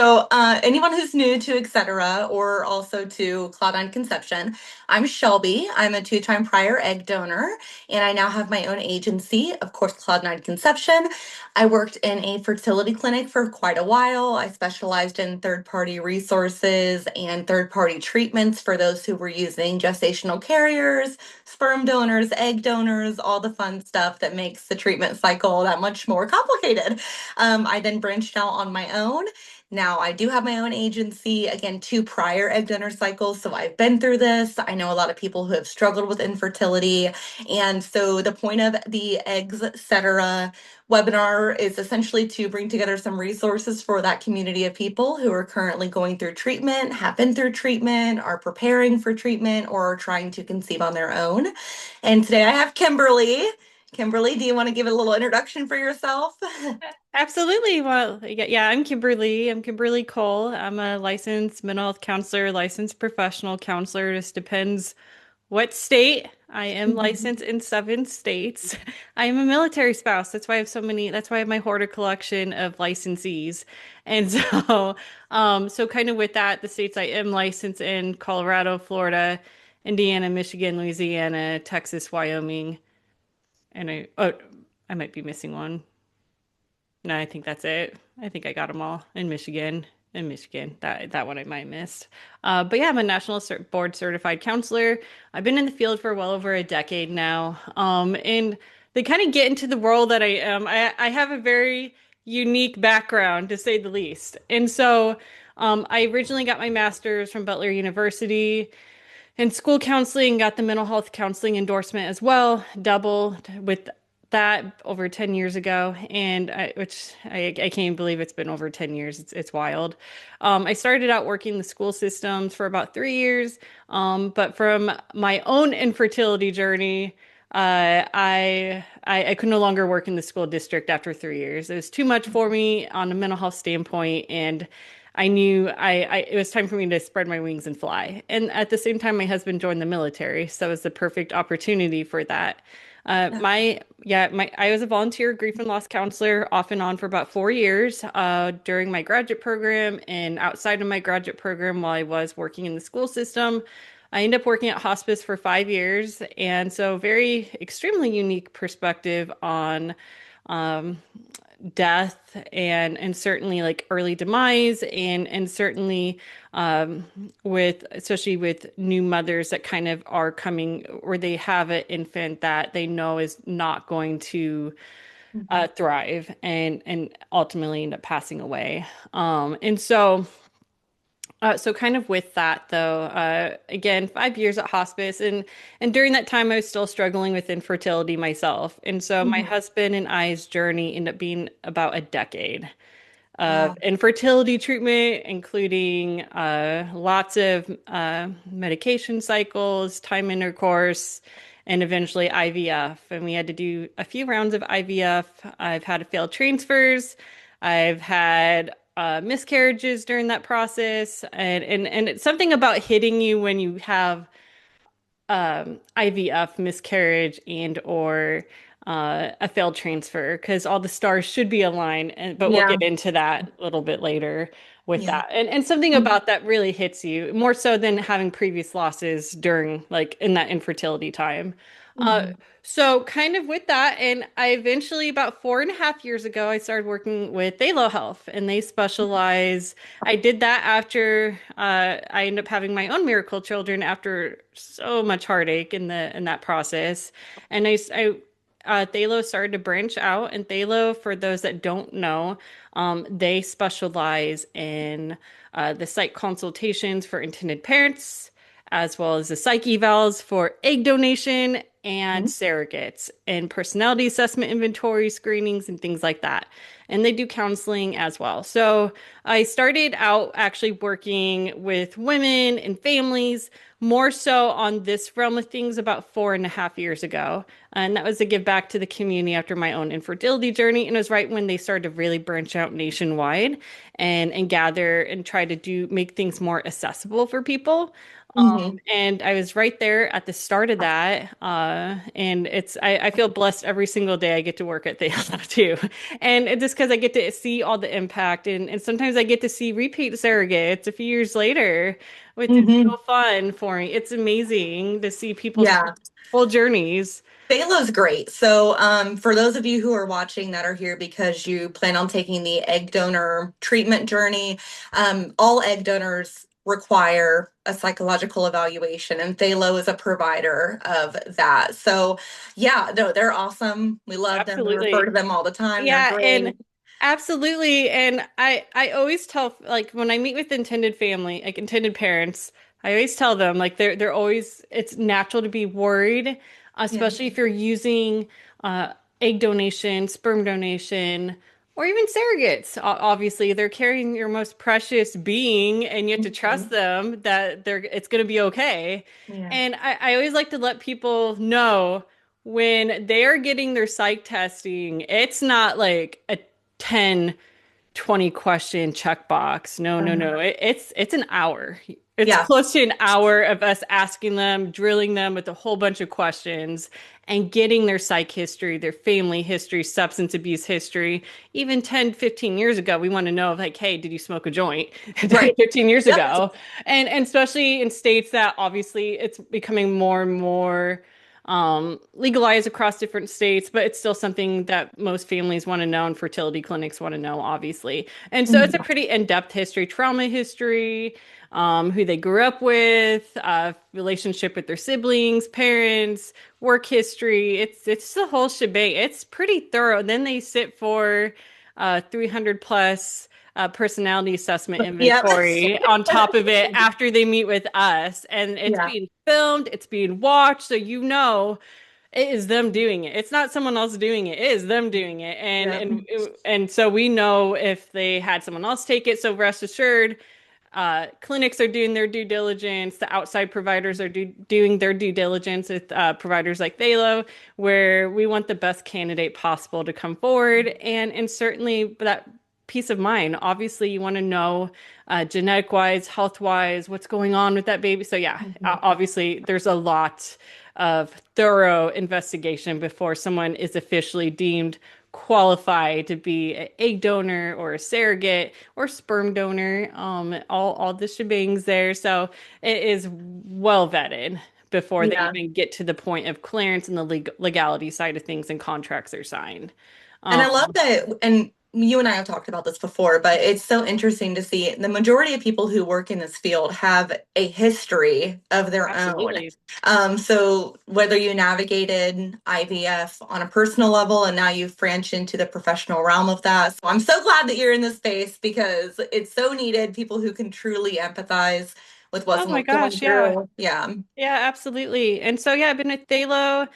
Anyone who's new to etc. or also to Cloud9 Conception, I'm Shelby. I'm a two-time prior egg donor, and I now have my own agency, of course, Cloud9 Conception. I worked in a fertility clinic for quite a while. I specialized in third-party resources and third-party treatments for those who were using gestational carriers, sperm donors, egg donors, all the fun stuff that makes the treatment cycle that much more complicated. I then branched out on my own. Now, I do have my own agency, again, two prior egg donor cycles. So I've been through this. I know a lot of people who have struggled with infertility. And so the point of the Eggs, Etc. webinar is essentially to bring together some resources for that community of people who are currently going through treatment, have been through treatment, are preparing for treatment, or are trying to conceive on their own. And today I have Kimberly. Kimberly, do you want to give a little introduction for yourself? Absolutely. Well, yeah, I'm Kimberly. I'm Kimberly Cole. I'm a licensed mental health counselor, licensed professional counselor. Just depends what state. I am licensed in 7 states. I am a military spouse. That's why I have so many. That's why I have my hoarder collection of licensees. And so, so kind of with that, the states I am licensed in: Colorado, Florida, Indiana, Michigan, Louisiana, Texas, Wyoming, and I might be missing one. No, I think that's it. I think I got them all in Michigan. In Michigan, that one I might have missed. But yeah, I'm a board certified counselor. I've been in the field for well over a decade now. And they kind of get into the world that I am. I have a very unique background, to say the least. And so, I originally got my master's from Butler University in school counseling, got the mental health counseling endorsement as well, double with that over 10 years ago, and I can't even believe it's been over 10 years. It's wild. I started out working the school systems for about 3 years, but from my own infertility journey, I could no longer work in the school district after 3 years. It was too much for me on a mental health standpoint, and I knew it was time for me to spread my wings and fly. And at the same time, my husband joined the military, so it was the perfect opportunity for that. I was a volunteer grief and loss counselor off and on for about 4 years, during my graduate program and outside of my graduate program while I was working in the school system. I ended up working at hospice for 5 years, and so very extremely unique perspective on um, death and certainly like early demise and certainly with especially with new mothers that kind of are coming or they have an infant that they know is not going to thrive and ultimately end up passing away. So kind of with that though, again, 5 years at hospice and during that time I was still struggling with infertility myself. And so my Mhm. husband and I's journey ended up being about a decade of Wow. infertility treatment, including lots of medication cycles, time intercourse, and eventually IVF. And we had to do a few rounds of IVF. I've had failed transfers. I've had miscarriages during that process, and it's something about hitting you when you have IVF, miscarriage, and or a failed transfer, because all the stars should be aligned. But we'll Yeah. get into that a little bit later with Yeah. that. And something Mhm. about that really hits you more so than having previous losses during like in that infertility time. Uh, Mhm. so kind of with that, and I eventually about 4.5 years ago, I started working with Thalo Health, and they specialize. I did that after I ended up having my own miracle children after so much heartache in that process, and Thalo started to branch out, and Thalo, for those that don't know, they specialize in the psych consultations for intended parents, as well as the psych evals for egg donation and Mhm. surrogates, and personality assessment inventory screenings and things like that. And they do counseling as well. So I started out actually working with women and families more so on this realm of things about 4.5 years ago. And that was to give back to the community after my own infertility journey. And it was right when they started to really branch out nationwide and gather and try to make things more accessible for people. Mhm. And I was right there at the start of that. And I feel blessed every single day I get to work at Thales too. And it's just because I get to see all the impact and sometimes I get to see repeat surrogates a few years later, which is so Hmm. fun for me. It's amazing to see people's Yeah. full journeys. Phthalo's great. So, for those of you who are watching that are here because you plan on taking the egg donor treatment journey, all egg donors require a psychological evaluation, and Phthalo is a provider of that. So, yeah, no, they're awesome. We love them. We refer to Absolutely. them all the time. They're Yeah, and great. absolutely. And I always tell like when I meet with intended family, like intended parents, I always tell them like they're always it's natural to be worried, Yeah. especially if you're using uh egg donation, sperm donation, or even surrogates. Obviously, they're carrying your most precious being and you have to trust Mhm. them that they're it's going to be okay. Yeah. And I always like to let people know when they are getting their psych testing, it's not like a 10, 20 question checkbox. No, no, Uh-huh. no. It's an hour. It's Yeah. close to an hour of us asking them, drilling them with a whole bunch of questions and getting their psych history, their family history, substance abuse history. Even 10, 15 years ago, we want to know like, hey, did you smoke a joint 10, Right. 15 years Yep. ago? And especially in states that obviously it's becoming more and more legalized across different states, but it's still something that most families want to know and fertility clinics want to know, obviously. And so it's a Mhm. pretty in-depth history, trauma history, who they grew up with, relationship with their siblings, parents, work history. It's the whole shebang. It's pretty thorough. Then they sit for 300 plus personality assessment Yep. inventory on top of it after they meet with us. And it's Yeah. being filmed, it's being watched, so you know it is them doing it. It's not someone else doing it. It is them doing it. Yep. And so we know if they had someone else take it. So rest assured, clinics are doing their due diligence. The outside providers are doing their due diligence with providers like Thalo, where we want the best candidate possible to come forward, and certainly that peace of mind. Obviously, you want to know genetic wise, health wise, what's going on with that baby. So yeah, Mhm. obviously there's a lot of thorough investigation before someone is officially deemed qualified to be an egg donor or a surrogate or sperm donor, all the shebangs there. So it is well vetted before they Yeah. even get to the point of clearance and the legality side of things and contracts are signed. And I love Um, that, and you and I have talked about this before, but it's so interesting to see the majority of people who work in this field have a history of their own. Absolutely. So whether you navigated IVF on a personal level and now you've branched into the professional realm of that. So I'm so glad that you're in this space because it's so needed, people who can truly empathize with what Oh my someone's going gosh, yeah. through. Yeah. Yeah, absolutely. And so yeah, I've been at Thalo,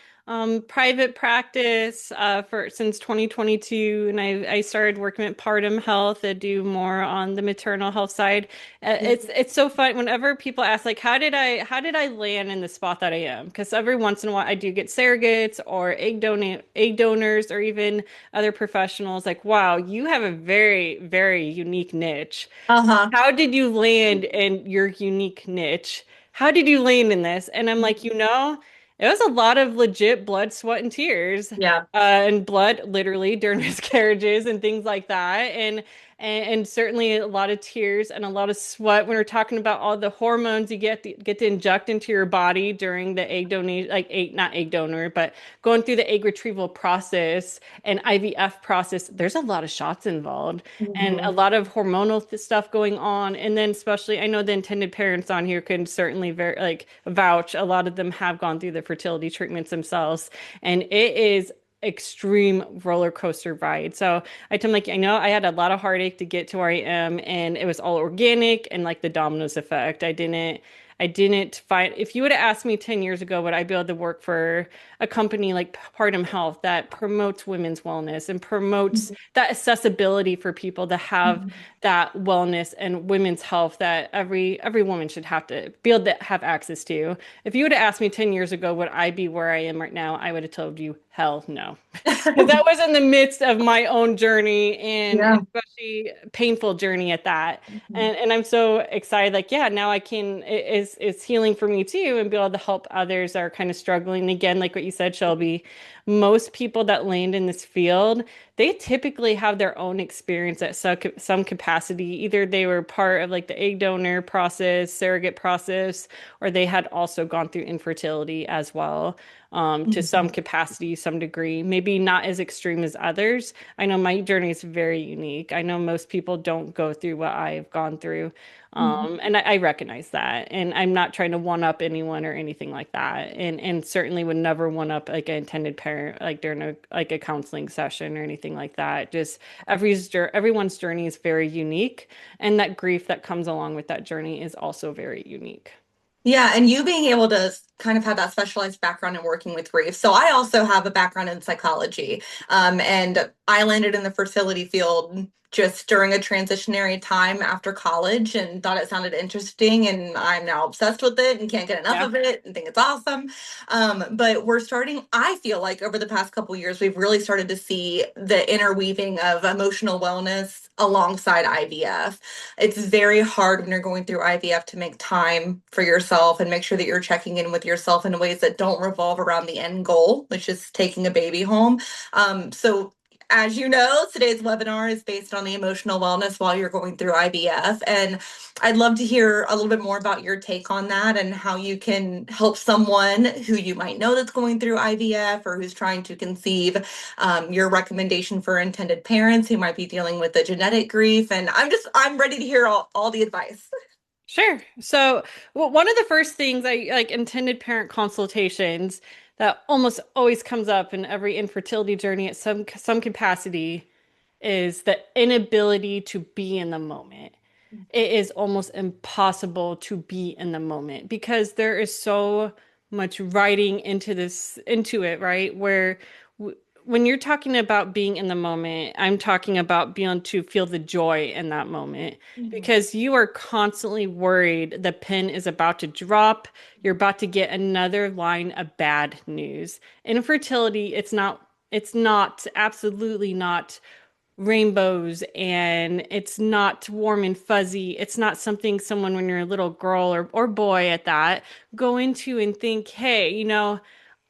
private practice for since 2022, and I started working at Partum Health. I do more on the maternal health side. It's so fun whenever people ask like how did I land in the spot that I am? Because every once in a while I do get surrogates or egg donors or even other professionals like, wow, you have a very, very unique niche. Uh-huh. How did you land in your unique niche? How did you land in this? And I'm like, it was a lot of legit blood, sweat, and tears, Yeah. and blood literally during miscarriages and things like that. And certainly a lot of tears and a lot of sweat when we're talking about all the hormones you get to inject into your body during the egg donation, like egg, not egg donor, but going through the egg retrieval process and IVF process. There's a lot of shots involved and a Mhm. lot of hormonal stuff going on. And then especially, I know the intended parents on here can certainly like vouch. A lot of them have gone through the fertility treatments themselves, and it is extreme roller coaster ride. So I tell them like, I know I had a lot of heartache to get to where I am, and it was all organic and like the dominoes effect. I didn't find, if you would have asked me 10 years ago, would I be able to work for a company like Partum Health that promotes women's wellness and promotes that accessibility for people to have Mhm. that wellness and women's health that every woman should have to be able to have access to. If you would have asked me 10 years ago, would I be where I am right now? I would have told you, hell no. Because that was in the midst of my own journey and Yeah. especially painful journey at that. Mhm. And I'm so excited. Like, yeah, now I can, is healing for me too, and be able to help others that are kind of struggling. Again, like what you said, Shelby, most people that land in this field, they typically have their own experience at some capacity. Either they were part of like the egg donor process, surrogate process, or they had also gone through infertility as well, to some Mhm. capacity, some degree, maybe not as extreme as others. I know my journey is very unique. I know most people don't go through what I've gone through. Mhm. And I recognize that. And I'm not trying to one up anyone or anything like that. And certainly would never one up like an intended parent, like during a counseling session or anything like that. Just everyone's journey is very unique. And that grief that comes along with that journey is also very unique. Yeah, and you being able to kind of have that specialized background in working with grief. So I also have a background in psychology, and I landed in the fertility field just during a transitionary time after college and thought it sounded interesting, and I'm now obsessed with it and can't get enough Yeah. of it and think it's awesome. But we're starting, I feel like over the past couple years, we've really started to see the interweaving of emotional wellness alongside IVF. It's very hard when you're going through IVF to make time for yourself and make sure that you're checking in with yourself in ways that don't revolve around the end goal, which is taking a baby home. So as you know, today's webinar is based on the emotional wellness while you're going through IVF. And I'd love to hear a little bit more about your take on that and how you can help someone who you might know that's going through IVF or who's trying to conceive, your recommendation for intended parents who might be dealing with a genetic grief. And I'm ready to hear all the advice. Sure. So, well, one of the first things I like intended parent consultations that almost always comes up in every infertility journey at some capacity is the inability to be in the moment. It is almost impossible to be in the moment because there is so much writing into it, right? Where w when you're talking about being in the moment, I'm talking about being able to feel the joy in that moment Mhm. because you are constantly worried the pin is about to drop, you're about to get another line of bad news. Infertility, it's not absolutely not rainbows, and it's not warm and fuzzy. It's not something someone when you're a little girl or boy at that go into and think, hey,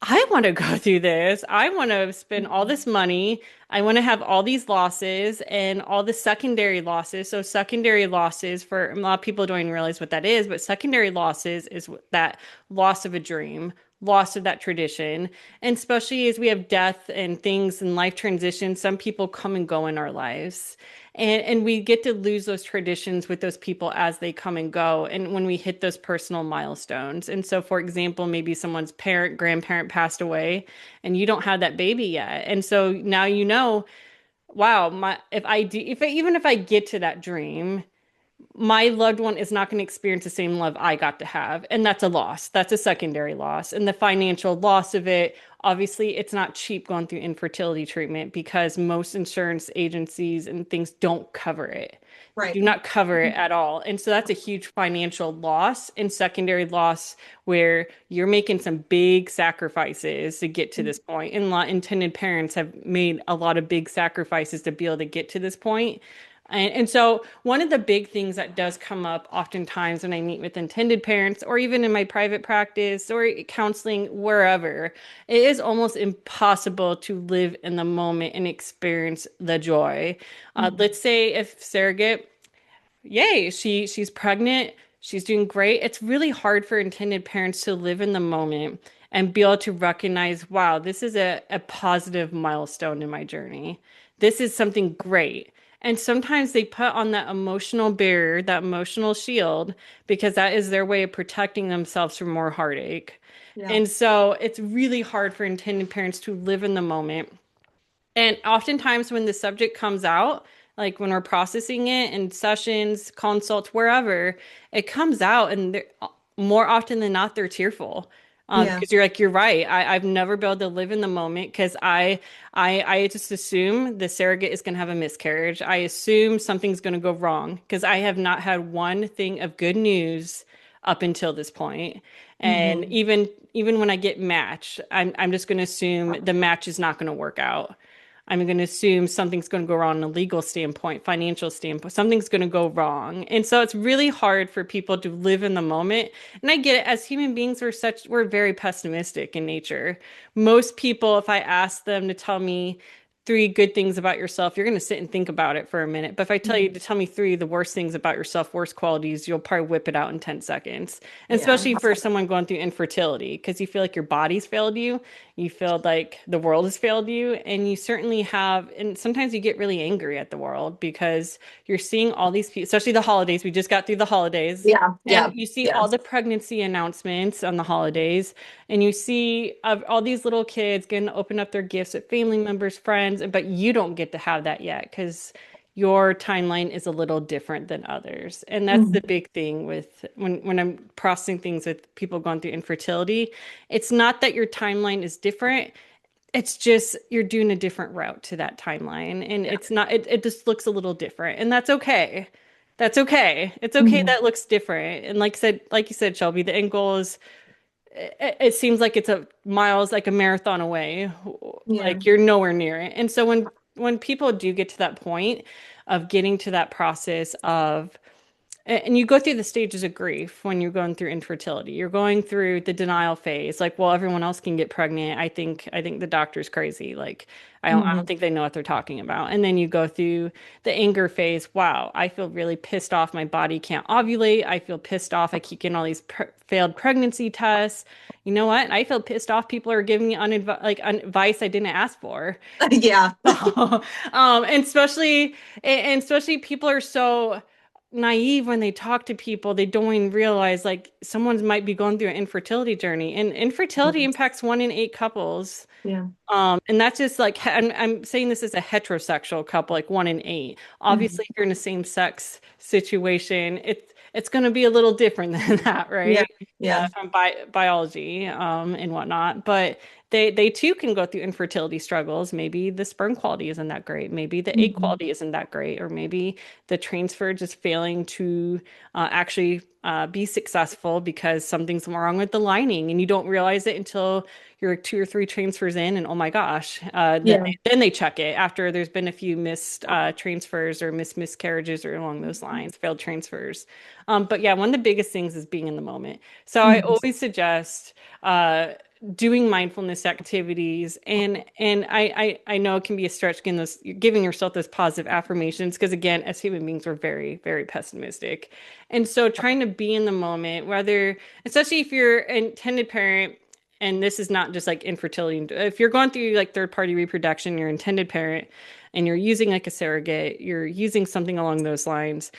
I want to go through this. I want to spend all this money. I want to have all these losses and all the secondary losses. So secondary losses, for a lot of people don't even realize what that is, but secondary losses is that loss of a dream, loss of that tradition. And especially as we have death and things and life transitions, some people come and go in our lives. And we get to lose those traditions with those people as they come and go. And when we hit those personal milestones. And so, for example, maybe someone's parent, grandparent passed away and you don't have that baby yet. And so now wow, even if I get to that dream, my loved one is not going to experience the same love I got to have. And that's a loss. That's a secondary loss. And the financial loss of it, obviously, it's not cheap going through infertility treatment because most insurance agencies and things don't cover it. They do Right. not cover it at all. And so that's a huge financial loss and secondary loss where you're making some big sacrifices to get to this point. And a lot intended parents have made a lot of big sacrifices to be able to get to this point. And so one of the big things that does come up oftentimes when I meet with intended parents or even in my private practice or counseling, wherever, it is almost impossible to live in the moment and experience the joy. Let's say if surrogate, yay, she's pregnant, she's doing great. It's really hard for intended parents to live in the moment and be able to recognize, wow, this is a positive milestone in my journey. This is something great. And sometimes they put on that emotional barrier, that emotional shield, because that is their way of protecting themselves from more heartache. Yeah. And so it's really hard for intended parents to live in the moment. And oftentimes, when the subject comes out, like when we're processing it in sessions, consults, wherever, it comes out, and more often than not, they're tearful. Yeah. Because you're like, you're right. I've never been able to live in the moment because I just assume the surrogate is going to have a miscarriage. I assume something's going to go wrong because I have not had one thing of good news up until this point. And Hmm. even when I get matched, I'm just going to assume the match is not going to work out. I'm going to assume something's going to go wrong in a legal standpoint, financial standpoint, something's going to go wrong. And so it's really hard for people to live in the moment. And I get it. As human beings, we're very pessimistic in nature. Most people, if I ask them to tell me three good things about yourself, you're going to sit and think about it for a minute. But if I tell you to tell me three of the worst things about yourself, worst qualities, you'll probably whip it out in 10 seconds. And Yeah. especially for someone going through infertility, because you feel like your body's failed you, you feel like the world has failed you, and you certainly have. And sometimes you get really angry at the world because you're seeing all these people, especially the holidays. We just got through the holidays. Yeah. And Yeah. you see Yeah. all the pregnancy announcements on the holidays, and you see all these little kids getting to open up their gifts at family members, friends, but you don't get to have that yet because your timeline is a little different than others. And that's the Mhm. big thing with when I'm processing things with people going through infertility. It's not that your timeline is different. It's just you're doing a different route to that timeline. And Yeah. it's not, it just looks a little different. And that's okay. That's okay. It's okay Mhm. that looks different. And like you said, Shelby, the end goal is it seems like it's a miles like a marathon away, Yeah. like you're nowhere near it. And so when people do get to that point of getting to that process of and you go through the stages of grief when you're going through infertility. You're going through the denial phase, like, well, everyone else can get pregnant. I think the doctor's crazy. Like, I don't Mhm. think they know what they're talking about. And then you go through the anger phase. Wow, I feel really pissed off. My body can't ovulate. I feel pissed off. I keep getting all these failed pregnancy tests. You know what? I feel pissed off. People are giving me advice I didn't ask for. Yeah. And especially people are so naive when they talk to people. They don't even realize like someone might be going through an infertility journey, and infertility impacts 1 in 8 couples. Yeah. And that's just like I'm saying this as a heterosexual couple, like 1 in 8. Mhm. Obviously, if you're in a same-sex situation, it's going to be a little different than that, Yeah. right? Yeah. From biology and whatnot. But they too can go through infertility struggles. Maybe the sperm quality isn't that great. Maybe the egg Mhm. quality isn't that great, or maybe the transfer just failing to actually be successful because something's wrong with the lining, and you don't realize it until you're 2 or 3 transfers in, and oh my gosh, Yeah. then they check it after there's been a few missed transfers or miscarriages or along those lines, failed transfers. But yeah, one of the biggest things is being in the moment. So I Mhm. always suggest doing mindfulness activities, and I know it can be a stretch giving yourself those positive affirmations because again, as human beings, we're very, very pessimistic. And so trying to be in the moment, whether especially if you're an intended parent, and this is not just like infertility. If you're going through like third party reproduction, you're intended parent, and you're using like a surrogate, you're using something along those lines.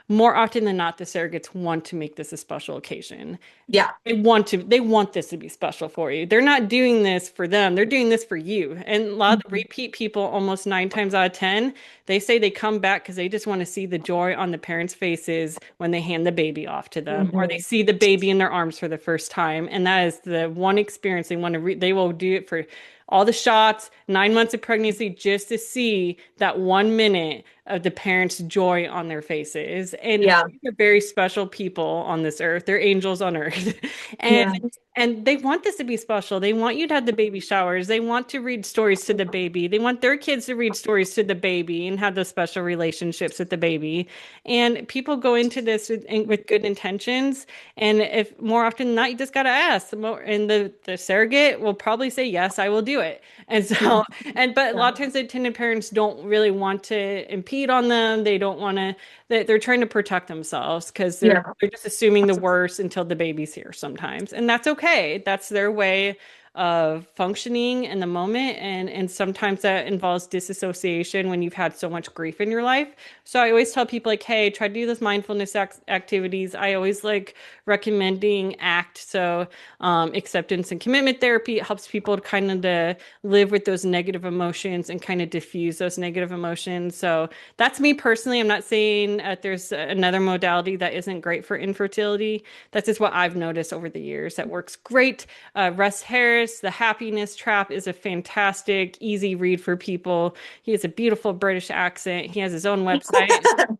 More often than not, the surrogates want to make this a special occasion. Yeah. They want this to be special for you. They're not doing this for them. They're doing this for you. And a lot of the Mhm. repeat people, almost 9 times out of 10, they say they come back because they just want to see the joy on the parents' faces when they hand the baby off to them, or they Mhm. see the baby in their arms for the first time. And that is the one experience they want to they will do it for all the shots, 9 months of pregnancy, just to see that 1 minute of the parents' joy on their faces. And Yeah. they're very special people on this earth. They're angels on earth. And Yeah. and they want this to be special. They want you to have the baby showers. They want to read stories to the baby. They want their kids to read stories to the baby and have those special relationships with the baby. And people go into this with good intentions. And if more often than not, you just got to ask. And the surrogate will probably say, yes, I will do it. And Yeah. so, but a Yeah. lot of times the intended parents don't really want to impede on them. They don't want to, they're trying to protect themselves because Yeah. they're just assuming the worst until the baby's here sometimes. And that's okay. That's their way of functioning in the moment. And sometimes that involves disassociation when you've had so much grief in your life. So I always tell people like, hey, try to do those mindfulness activities. I always like recommending ACT. So acceptance and commitment therapy. It helps people to kind of to live with those negative emotions and kind of diffuse those negative emotions. So that's me personally. I'm not saying there's another modality that isn't great for infertility. That's just what I've noticed over the years that works great. Russ Harris, The Happiness Trap is a fantastic, easy read for people. He has a beautiful British accent. He has his own website.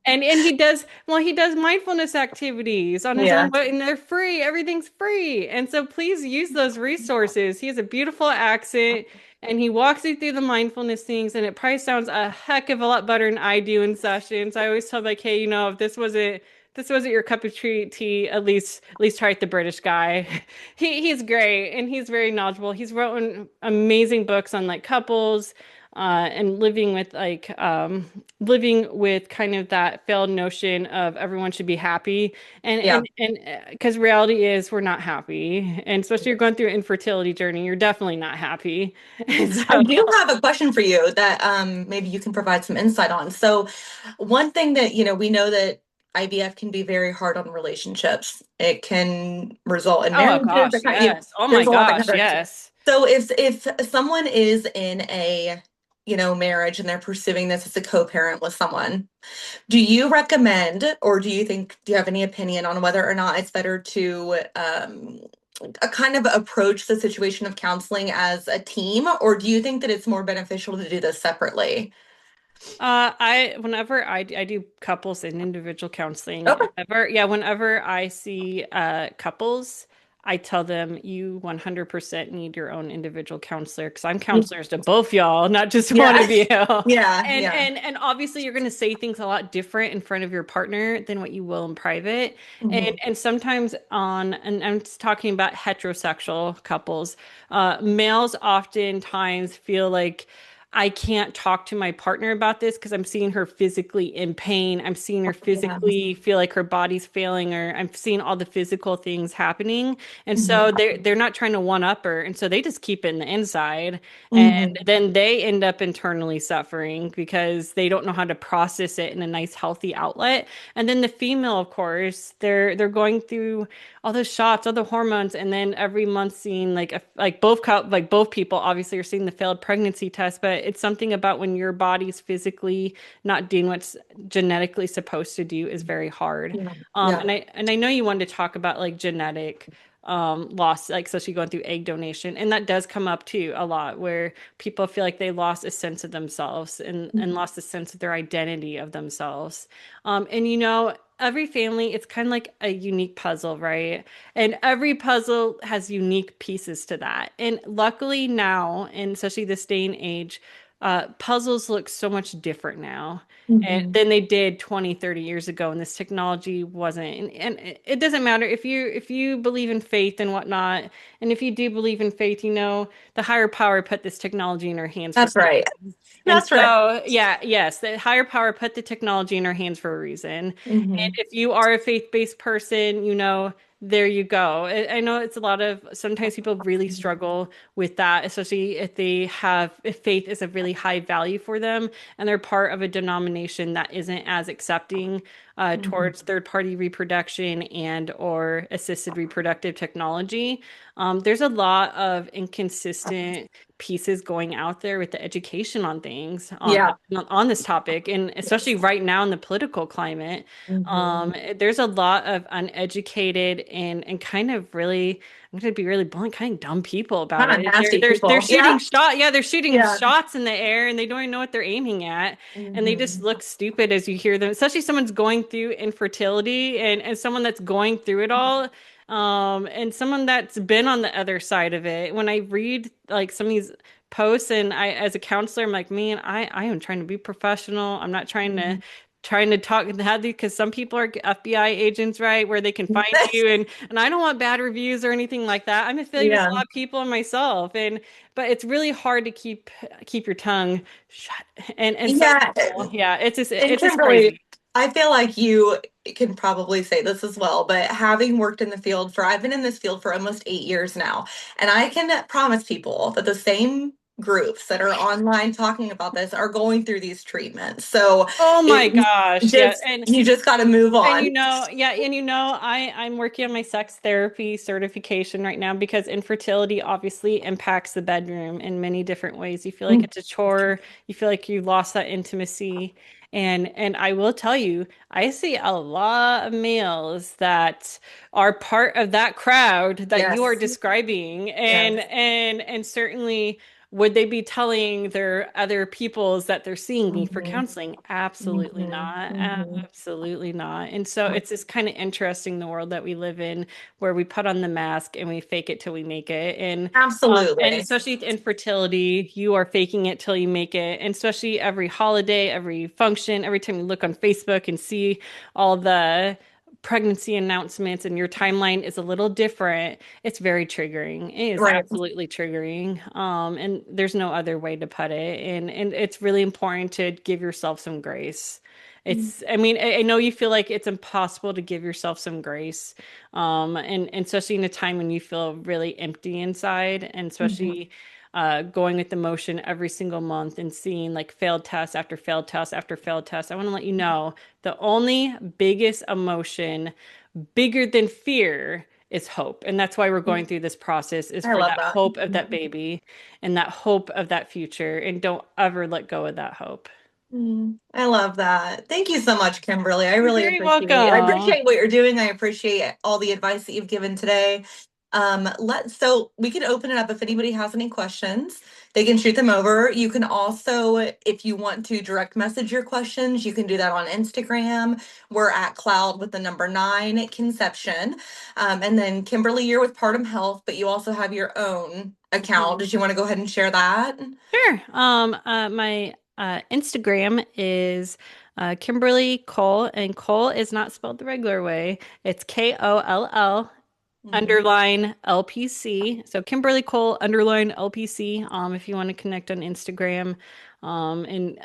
And he does mindfulness activities on his own, Yeah. and they're free. Everything's free. And so please use those resources. He has a beautiful accent. and he walks you through the mindfulness things, and it probably sounds a heck of a lot better than I do in sessions. I always tell like, hey, if this wasn't your cup of tea, at least try it the British guy. He's great and he's very knowledgeable. He's written amazing books on like couples, and living with kind of that failed notion of everyone should be happy, and Yeah. because reality is we're not happy, and especially you're going through an infertility journey, you're definitely not happy. And I so, do have a question for you that maybe you can provide some insight on. So, one thing that, we know that IVF can be very hard on relationships. It can result in oh marriages. gosh, yes. Oh my There's a lot that can gosh, hurt. yes. So, if someone is in a, marriage and they're pursuing this as a co-parent with someone, do you recommend, or do you have any opinion on whether or not it's better to a kind of approach the situation of counseling as a team, or do you think that it's more beneficial to do this separately? Whenever I do couples and individual counseling, Okay. whenever I see couples, I tell them you 100% need your own individual counselor because I'm counselors to both y'all, not just one Yeah. of you. Yeah. And Yeah. and obviously you're going to say things a lot different in front of your partner than what you will in private. And Hmm. and sometimes and I'm just talking about heterosexual couples, males oftentimes feel like I can't talk to my partner about this because I'm seeing her physically in pain. I'm seeing her Yeah. physically feel like her body's failing her. I'm seeing all the physical things happening. And so Hmm. they're not trying to one up her. And so they just keep it in the inside. And Hmm. then they end up internally suffering because they don't know how to process it in a nice, healthy outlet. And then the female, of course, they're going through all those shots, all the hormones, and then every month seeing like both people obviously are seeing the failed pregnancy test, but it's something about when your body's physically not doing what's genetically supposed to do is very hard. Yeah. Um, Yeah. and I know you wanted to talk about like genetic loss, like especially going through egg donation, and that does come up too a lot where people feel like they lost a sense of themselves and lost a sense of their identity of themselves. And every family, it's kind of like a unique puzzle, right? And every puzzle has unique pieces to that. And luckily now, and especially this day and age, puzzles look so much different now Hmm. than they did 20, 30 years ago. And this technology wasn't. And it doesn't matter if you believe in faith and whatnot. And if you do believe in faith, the higher power put this technology in our hands for That's a right. reason. And That's right. so, yeah, yes, the higher power put the technology in our hands for a reason. And Hmm. if you are a faith-based person, there you go. I know it's a lot of sometimes people really struggle with that, especially if faith is a really high value for them and they're part of a denomination that isn't as accepting Hmm. towards third-party reproduction and or assisted reproductive technology. There's a lot of inconsistent pieces going out there with the education on things Yeah. on this topic, and especially right now in the political climate. Hmm. There's a lot of uneducated and kind of really, I'm going to be really blunt, kind of dumb people about Kind of it. They're nasty they're they're people. shooting Yeah. shot, yeah, they're shooting Yeah. shots in the air, and they don't even know what they're aiming at, and they just Hmm. look stupid as you hear them. Especially someone's going through infertility and someone that's going through it all. And someone that's been on the other side of it. When I read like some of these posts and as a counselor, I'm like, man, I am trying to be professional. I'm not trying to talk have these because some people are FBI agents, right, where they can find you and I don't want bad reviews or anything like that. I'm affiliated with a Yeah. lot of people and myself, and but it's really hard to keep your tongue shut. And some Yeah. people, yeah, And it's just Kimberly, crazy. I feel like you can probably say this as well, but having worked in the field I've been in this field for almost 8 years now, and I can promise people that the same groups that are online talking about this are going through these treatments. So Oh my it gosh, yeah, just, you just got to move and on. yeah, and I'm working on my sex therapy certification right now because infertility obviously impacts the bedroom in many different ways. You feel like Mm. it's a chore, you feel like you lost that intimacy. And I will tell you, I see a lot of males that are part of that crowd that you are Yes. describing. And Yes. and and certainly Would they be telling their other peoples that they're seeing me for Mhm. counseling? Absolutely Mhm. not. Mhm. Absolutely not. And so it's just kind of interesting the world that we live in where we put on the mask and we fake it till we make it. And Absolutely. especially with infertility, you are faking it till you make it. And especially every holiday, every function, every time you look on Facebook and see all the pregnancy announcements and your timeline is a little different, it's very triggering. It is Right. absolutely triggering. And there's no other way to put it. And it's really important to give yourself some grace. I mean, I know you feel like it's impossible to give yourself some grace. And especially in a time when you feel really empty inside, and Mhm. especially going with the motion every single month and seeing like failed test after failed test after failed test. I want to let you know the only biggest emotion bigger than fear is hope. And that's why we're going through this process is I for love that that. hope of that baby and that hope of that future. And don't ever let go of that hope. I love that. Thank you so much, Kimberly. I You're really very appreciate it. I welcome. appreciate what you're doing. I appreciate all the advice that you've given today. So we can open it up if anybody has any questions. They can shoot them over. You can also, if you want to direct message your questions, you can do that on Instagram. We're at Cloud with the number 9 Conception. And then Kimberly, you're with Partum Health, but you also have your own account. Mhm. Did you want to go ahead and share that? Sure. My Instagram is Kimberly Cole, and Cole is not spelled the regular way. It's KOLL Mhm. underline LPC. So Kimberly Cole underline LPC. If you want to connect on Instagram. And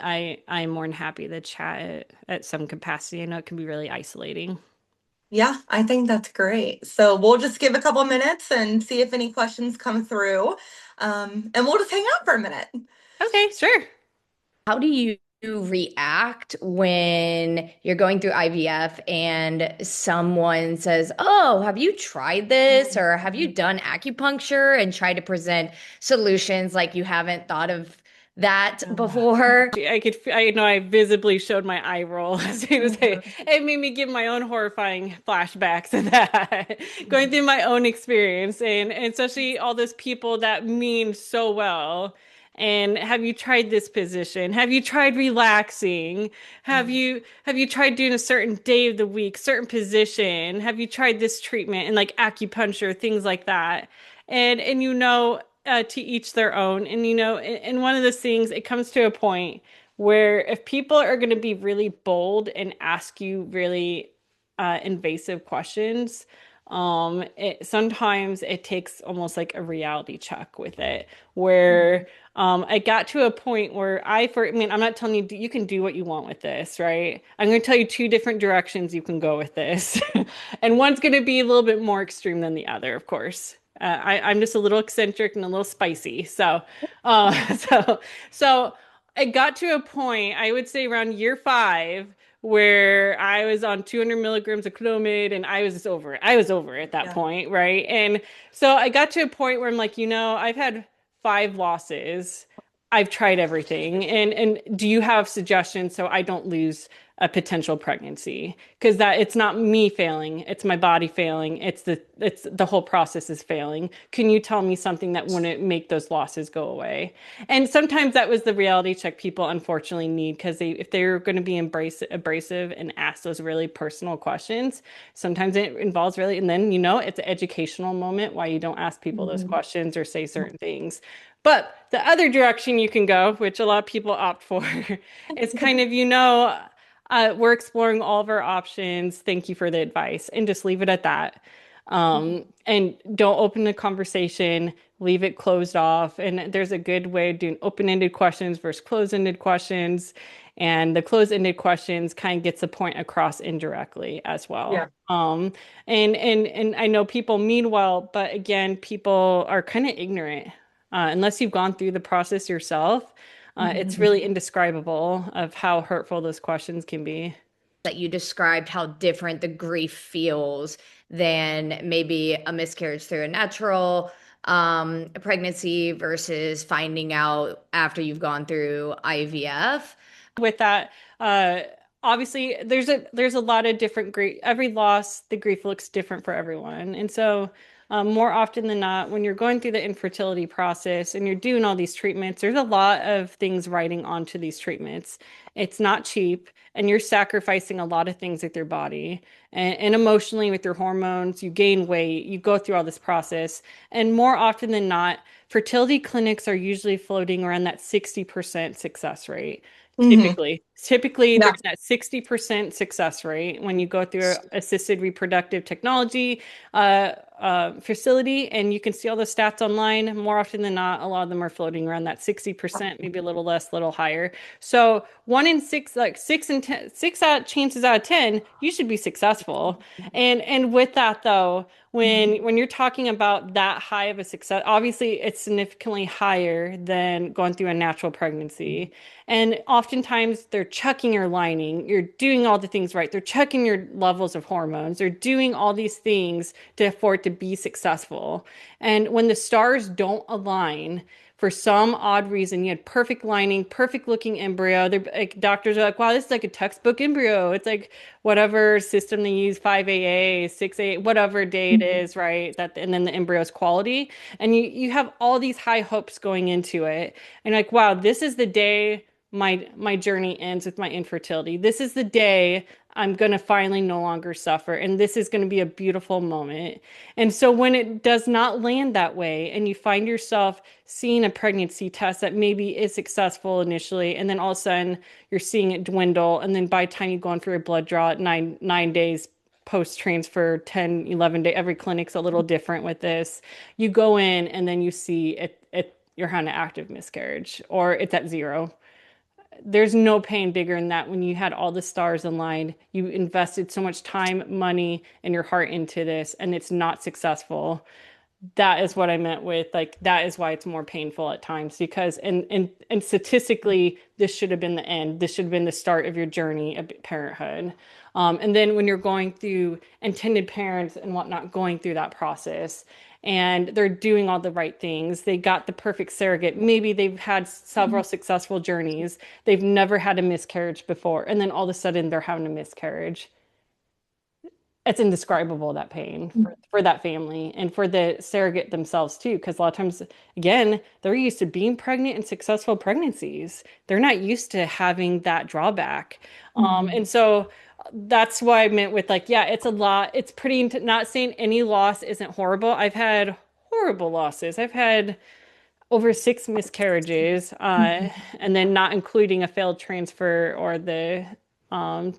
I'm more than happy to chat at some capacity. I know it can be really isolating. Yeah, I think that's great. So we'll just give a couple minutes and see if any questions come through. And we'll just hang out for a minute. Okay, sure. How do you react when you're going through IVF and someone says, "Oh, have you tried this?" or "Have you done acupuncture?" and try to present solutions like you haven't thought of that before? I know I visibly showed my eye roll as he was saying, Mhm. it made me give my own horrifying flashbacks of that, going through my own experience and especially all those people that mean so well. And have you tried this position? Have you tried relaxing? Have you tried doing a certain day of the week, certain position? Have you tried this treatment and like acupuncture, things like that? And to each their own. And and one of those things, it comes to a point where if people are going to be really bold and ask you really invasive questions, sometimes it takes almost like a reality check with it, where I got to a point where I mean, I'm not telling you you can do what you want with this, right? I'm going to tell you two different directions you can go with this. And one's going to be a little bit more extreme than the other, of course. I'm just a little eccentric and a little spicy. Uh, so, so it got to a point, I would say around year 5, where I was on 200 milligrams of Clomid and I was just over it. I was over it at that Yeah. point, right? And so I got to a point where I'm like, I've had 5 losses. I've tried everything. And do you have suggestions so I don't lose a potential pregnancy? Because that it's not me failing, it's my body failing. It's the whole process is failing. Can you tell me something that wouldn't make those losses go away? And sometimes that was the reality check people unfortunately need because if they're going to be abrasive and ask those really personal questions, sometimes it involves really, and then it's an educational moment why you don't ask people those Mhm. questions or say certain things. But the other direction you can go, which a lot of people opt for, is kind of, we're exploring all of our options. Thank you for the advice. And just leave it at that. And don't open the conversation, leave it closed off. And there's a good way of doing open-ended questions versus closed-ended questions. And the closed-ended questions kind of gets the point across indirectly as Yeah. well. And I know people mean well, but again, people are kind of ignorant. Unless you've gone through the process yourself, it's Mhm. really indescribable of how hurtful those questions can be. That you described how different the grief feels than maybe a miscarriage through a natural pregnancy versus finding out after you've gone through IVF. With that, uh, obviously there's a lot of different grief. Every loss, the grief looks different for everyone. And so More often than not, when you're going through the infertility process and you're doing all these treatments, there's a lot of things riding onto these treatments. It's not cheap, and you're sacrificing a lot of things with your body and emotionally with your hormones. You gain weight, you go through all this process. And more often than not, fertility clinics are usually floating around that 60% success rate. Hmm. Typically, Yeah. there's that 60% success rate when you go through assisted reproductive technology facility, and you can see all the stats online. More often than not, a lot of them are floating around that 60%, maybe a little less, a little higher. So 1 in 6, like 6 and 10, chances out of 10, you should be successful. And with that though, when you're talking about that high of a success, obviously it's significantly higher than going through a natural pregnancy. And oftentimes they're checking your lining, you're doing all the things right. They're checking your levels of hormones. They're doing all these things for it to be successful. And when the stars don't align, for some odd reason, you had perfect lining, perfect looking embryo. They're like, doctors are like, wow, this is like a textbook embryo. It's like whatever system they use, 5AA, 6AA, whatever day it is, right? That, and then the embryo's quality. And you have all these high hopes going into it. And like, wow, this is the day my journey ends with my infertility. This is the day I'm going to finally no longer suffer, and this is going to be a beautiful moment. And so when it does not land that way, and you find yourself seeing a pregnancy test that maybe is successful initially, and then all of a sudden you're seeing it dwindle, and then by the time you go in for your blood draw at nine days post transfer, 10, 11 day, every clinic's a little different with this. You go in and then you see you're having an active miscarriage, or it's at zero. There's no pain bigger than that when you had all the stars aligned. You invested so much time, money, and your heart into this, and it's not successful. That is what I meant with like that is why it's more painful at times because and statistically this should have been the end. This should have been the start of your journey of parenthood. And then when you're going through intended parents and whatnot, going through that process, and they're doing all the right things. They got the perfect surrogate. Maybe they've had several successful journeys. They've never had a miscarriage before, and then all of a sudden they're having a miscarriage. It's indescribable, that pain for that family and for the surrogate themselves too, because a lot of times, again, they're used to being pregnant and successful pregnancies. They're not used to having that drawback. And so that's why I meant with like, yeah, it's a lot. It's pretty, not saying any loss isn't horrible. I've had horrible losses. I've had over 6 miscarriages, and then not including a failed transfer or the um,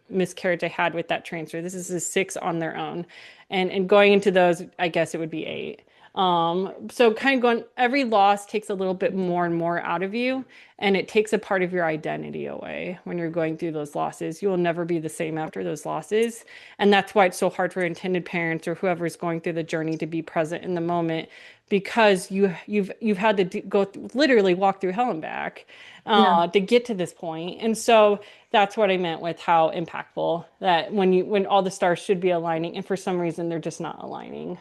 miscarriage I had with that transfer. This is a 6 on their own. And going into those, I guess it would be 8. So kind of going, every loss takes a little bit more and more out of you, and it takes a part of your identity away when you're going through those losses. You will never be the same after those losses. And that's why it's so hard for intended parents or whoever is going through the journey to be present in the moment because you've had to literally walk through hell and back Yeah. to get to this point. And so that's what I meant with how impactful that when all the stars should be aligning and for some reason they're just not aligning.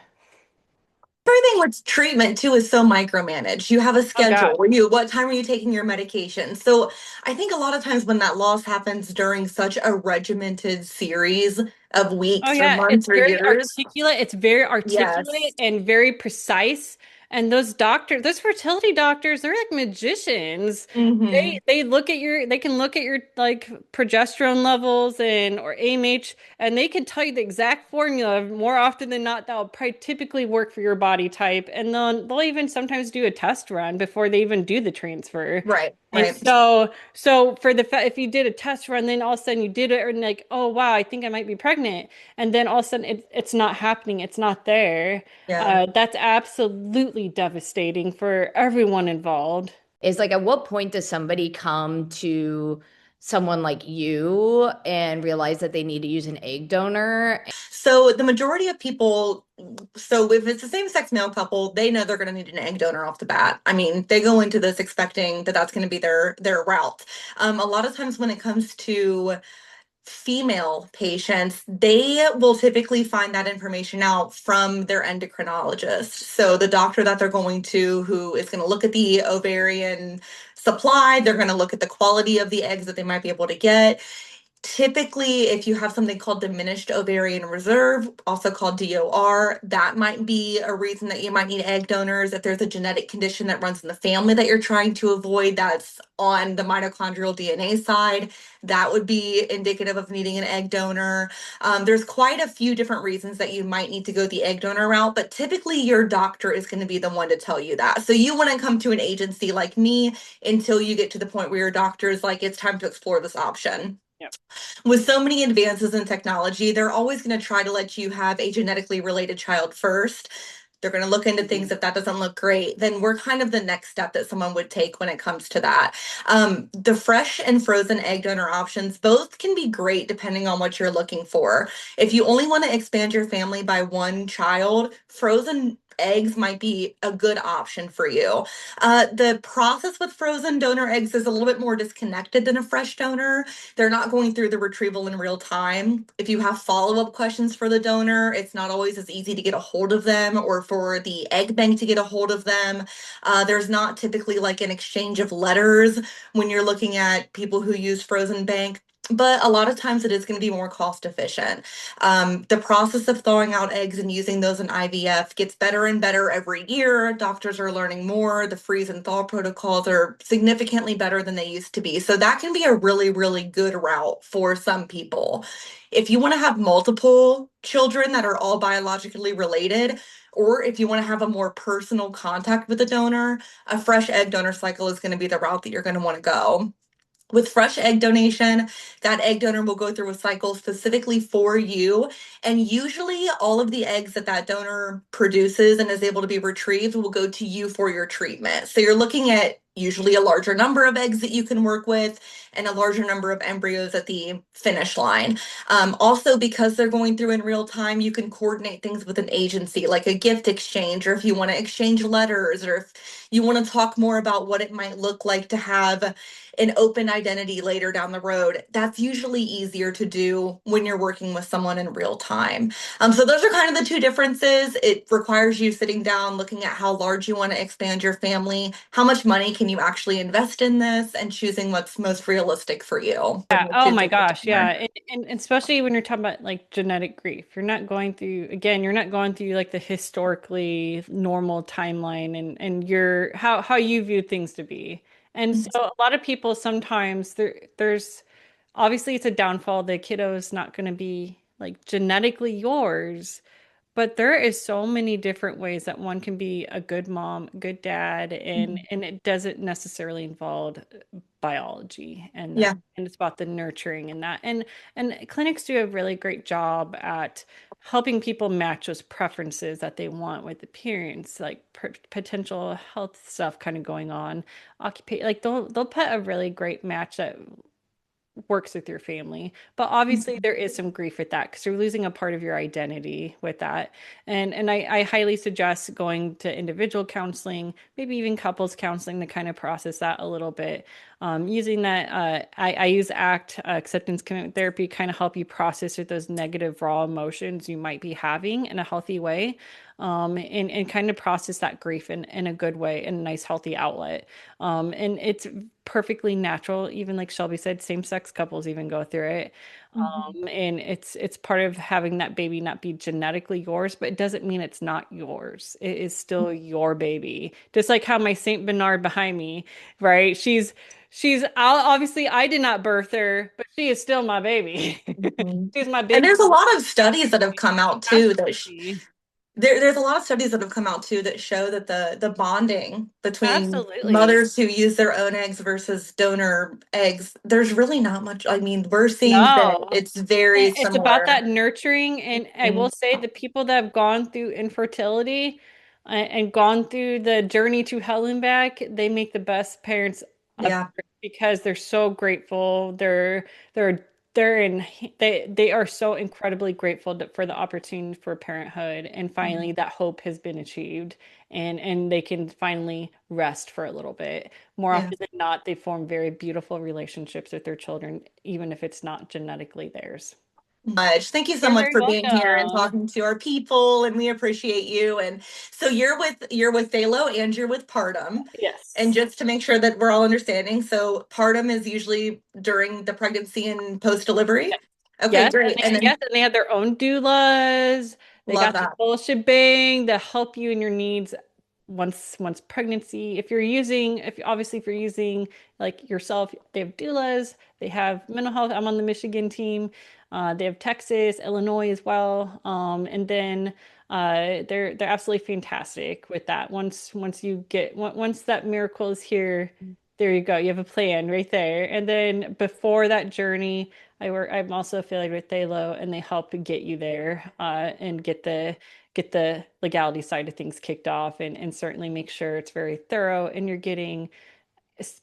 Everything with treatment too is so micromanaged. You have a Oh schedule God. where what time are you taking your medication? So I think a lot of times when that loss happens during such a regimented series of Oh weeks or yeah, months it's or very years, articulate. It's very articulate yes. and very precise. And those doctors, those fertility doctors, they're like magicians. Hmm. They can look at your like progesterone levels and or AMH, and they can tell you the exact formula. More often than not, that'll probably typically work for your body type. And they'll even sometimes do a test run before they even do the transfer. Right, And right. so for if you did a test run, then all of a sudden you did it, and like, oh wow, I think I might be pregnant, and then all of a sudden it's not happening, it's not there. Yeah. That's absolutely devastating for everyone involved. Is like, at what point does somebody come to someone like you and realize that they need to use an egg donor? So the majority of people, so if it's a same-sex male couple, they know they're going to need an egg donor off the bat. I mean, they go into this expecting that that's going to be their route. A lot of times when it comes to female patients, they will typically find that information out from their endocrinologist. So the doctor that they're going to, who is going to look at the ovarian supply, they're going to look at the quality of the eggs that they might be able to get. Typically, if you have something called diminished ovarian reserve, also called DOR, that might be a reason that you might need egg donors. If there's a genetic condition that runs in the family that you're trying to avoid, that's on the mitochondrial DNA side, that would be indicative of needing an egg donor. There's quite a few different reasons that you might need to go the egg donor route, but typically your doctor is going to be the one to tell you that. So you wouldn't come to an agency like me until you get to the point where your doctor is like, it's time to explore this option. Yep. With so many advances in technology, they're always going to try to let you have a genetically related child first. They're going to look into things. If that doesn't look great, then we're kind of the next step that someone would take when it comes to that. The fresh and frozen egg donor options both can be great depending on what you're looking for. If you only want to expand your family by one child, frozen eggs might be a good option for you. The process with frozen donor eggs is a little bit more disconnected than a fresh donor. They're not going through the retrieval in real time. If you have follow-up questions for the donor, it's not always as easy to get a hold of them or for the egg bank to get a hold of them. There's not typically like an exchange of letters when you're looking at people who use frozen bank. But a lot of times it is going to be more cost efficient. The process of thawing out eggs and using those in IVF gets better and better every year. Doctors are learning more. The freeze and thaw protocols are significantly better than they used to be. So that can be a really, really good route for some people. If you want to have multiple children that are all biologically related, or if you want to have a more personal contact with a donor, a fresh egg donor cycle is going to be the route that you're going to want to go. With fresh egg donation, that egg donor will go through a cycle specifically for you. And usually, all of the eggs that that donor produces and is able to be retrieved will go to you for your treatment. So you're looking at usually a larger number of eggs that you can work with and a larger number of embryos at the finish line. Also, because they're going through in real time, you can coordinate things with an agency like a gift exchange, or if you want to exchange letters, or if you want to talk more about what it might look like to have an open identity later down the road. That's usually easier to do when you're working with someone in real time. So those are kind of the two differences. It requires you sitting down, looking at how large you want to expand your family, how much money can you actually invest in this, and choosing what's most realistic for you. Yeah. Oh my gosh. Yeah. And especially when you're talking about like genetic grief, you're not going through, again, you're not going through like the historically normal timeline and your how you view things to be. And so a lot of people sometimes there's obviously it's a downfall. The kiddo is not going to be like genetically yours. But there is so many different ways that one can be a good mom, good dad, and it doesn't necessarily involve biology Yeah. and it's about the nurturing and that. And clinics do a really great job at helping people match those preferences that they want with the parents, like potential health stuff kind of going on, occupation, like they'll put a really great match that works with your family. But obviously there is some grief with that because you're losing a part of your identity with that. And I highly suggest going to individual counseling, maybe even couples counseling to kind of process that a little bit. Using that, I use ACT, acceptance commitment therapy, kind of help you process with those negative raw emotions you might be having in a healthy way. And kind of process that grief in a good way, in a nice, healthy outlet. And it's perfectly natural. Even like Shelby said, same-sex couples even go through it. And it's part of having that baby not be genetically yours, but it doesn't mean it's not yours. It is still your baby. Just like how my Saint Bernard behind me, right? Obviously I did not birth her, but she is still my baby. Mhm. She's my And big there's a lot of studies that have come out too that Absolutely. there's a lot of studies that have come out too that show that the bonding between Absolutely. mothers who use their own eggs versus donor eggs, there's really not much. I mean, we're seeing that No. it's very It's about similar. that nurturing. And I will Mhm. say the people that have gone through infertility and gone through the journey to hell and back, they make the best parents ever Yeah. because they're so grateful. They're they're in they are so incredibly grateful for the opportunity for parenthood and finally Mhm. that hope has been achieved and they can finally rest for a little bit. More Yeah. often than not, they form very beautiful relationships with their children, even if it's not genetically theirs. much. Thank you so You're much very for being here and welcome. talking to our people, and we appreciate you. And so you're with Phthalo and you're with Partum. And Yes. just to make sure that we're all understanding, so Partum is usually during the pregnancy and post-delivery. Okay, Yes, great. And then yes, and they have their own doulas. They love got the that. full shebang to help you in your needs once pregnancy. If you're using like yourself, they have doulas. They have mental health. I'm on the Michigan team. They have Texas, Illinois as well. And then they're absolutely fantastic with that. Once that miracle is here, there you go. You have a plan right there. And then before that journey. I'm also affiliated with Thalo, and they help get you there and get the legality side of things kicked off, and certainly make sure it's very thorough, and you're getting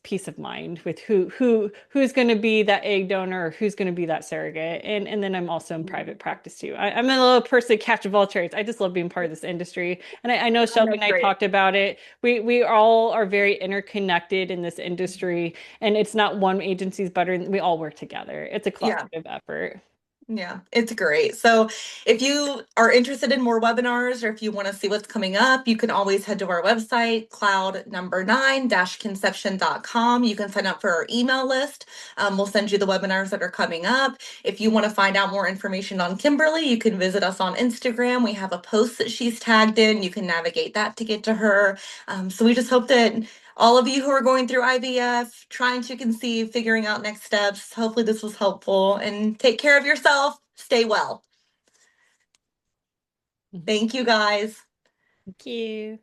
peace of mind with who's going to be that egg donor or who's going to be that surrogate. And then I'm also in private practice too. I'm a little person catch of all trades. I just love being part of this industry, and I know I know, Shelby it's and I great. talked about it. We all are very interconnected in this industry, and it's not one agency's better. We all work together. It's a Yeah. collective effort. Yeah, it's great. So if you are interested in more webinars or if you want to see what's coming up, you can always head to our website, cloud9-conception.com. You can sign up for our email list. We'll send you the webinars that are coming up. If you want to find out more information on Kimberly, you can visit us on Instagram. We have a post that she's tagged in. You can navigate that to get to her. So we just hope that all of you who are going through IVF, trying to conceive, figuring out next steps, hopefully this was helpful, and take care of yourself. Stay well. Mhm. Thank you guys. Thank you.